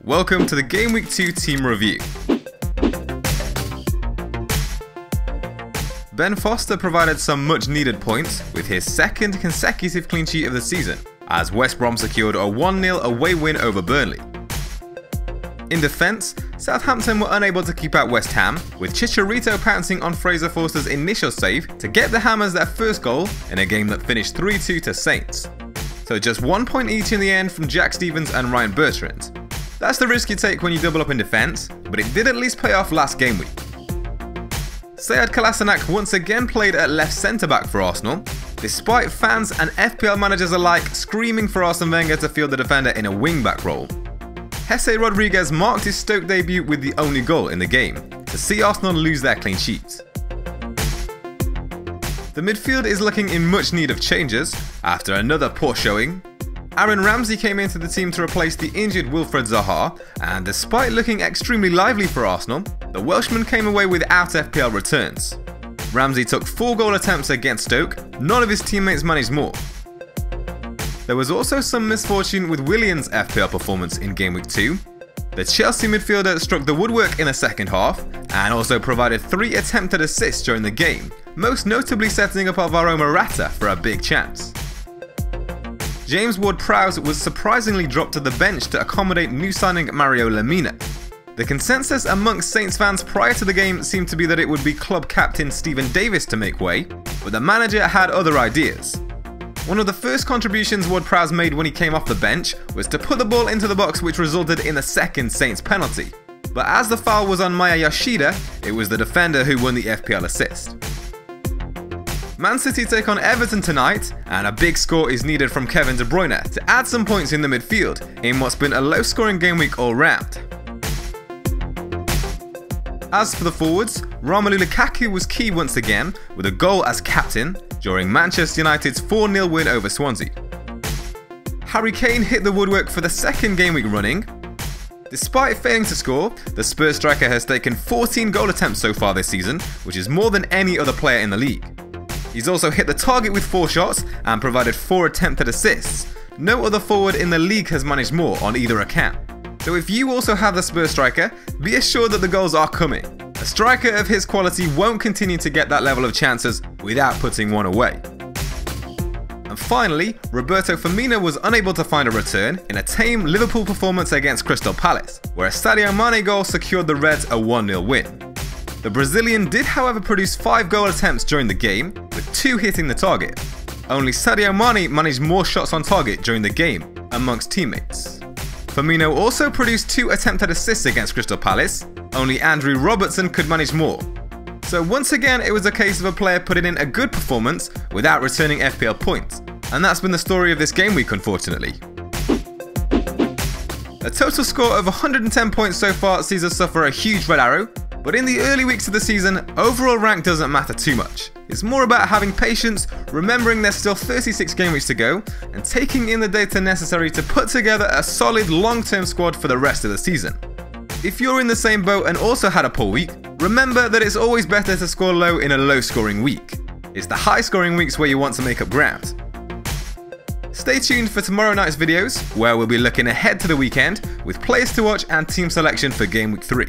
Welcome to the Game Week 2 team review. Ben Foster provided some much needed points with his second consecutive clean sheet of the season, as West Brom secured a 1-0 away win over Burnley. In defence, Southampton were unable to keep out West Ham, with Chicharito pouncing on Fraser Forster's initial save to get the Hammers their first goal in a game that finished 3-2 to Saints. So just 1 point each in the end from Jack Stephens and Ryan Bertrand. That's the risk you take when you double up in defence, but it did at least pay off last game week. Sead Kolasinac once again played at left centre-back for Arsenal, despite fans and FPL managers alike screaming for Arsene Wenger to field the defender in a wing-back role. Jesse Rodriguez marked his Stoke debut with the only goal in the game, to see Arsenal lose their clean sheet. The midfield is looking in much need of changes, after another poor showing. Aaron Ramsey came into the team to replace the injured Wilfred Zaha, and despite looking extremely lively for Arsenal, the Welshman came away without FPL returns. Ramsey took 4 goal attempts against Stoke, none of his teammates managed more. There was also some misfortune with Willian's FPL performance in Game Week 2. The Chelsea midfielder struck the woodwork in the second half, and also provided 3 attempted assists during the game, most notably setting up Alvaro Morata for a big chance. James Ward-Prowse was surprisingly dropped to the bench to accommodate new signing Mario Lemina. The consensus amongst Saints fans prior to the game seemed to be that it would be club captain Stephen Davis to make way, but the manager had other ideas. One of the first contributions Ward-Prowse made when he came off the bench was to put the ball into the box, which resulted in a second Saints penalty. But as the foul was on Maya Yoshida, it was the defender who won the FPL assist. Man City take on Everton tonight, and a big score is needed from Kevin De Bruyne to add some points in the midfield in what's been a low-scoring game week all round. As for the forwards, Romelu Lukaku was key once again with a goal as captain during Manchester United's 4-0 win over Swansea. Harry Kane hit the woodwork for the second game week running. Despite failing to score, the Spurs striker has taken 14 goal attempts so far this season, which is more than any other player in the league. He's also hit the target with 4 shots and provided 4 attempted assists. No other forward in the league has managed more on either account. So if you also have the Spurs striker, be assured that the goals are coming. A striker of his quality won't continue to get that level of chances without putting one away. And finally, Roberto Firmino was unable to find a return in a tame Liverpool performance against Crystal Palace, where a Sadio Mane goal secured the Reds a 1-0 win. The Brazilian did however produce 5 goal attempts during the game, with 2 hitting the target. Only Sadio Mane managed more shots on target during the game, amongst teammates. Firmino also produced 2 attempted assists against Crystal Palace, only Andrew Robertson could manage more. So once again it was a case of a player putting in a good performance without returning FPL points, and that's been the story of this game week unfortunately. A total score of 110 points so far sees us suffer a huge red arrow, but in the early weeks of the season, overall rank doesn't matter too much. It's more about having patience, remembering there's still 36 game weeks to go, and taking in the data necessary to put together a solid long-term squad for the rest of the season. If you're in the same boat and also had a poor week, remember that it's always better to score low in a low-scoring week. It's the high-scoring weeks where you want to make up ground. Stay tuned for tomorrow night's videos, where we'll be looking ahead to the weekend with players to watch and team selection for Game Week 3.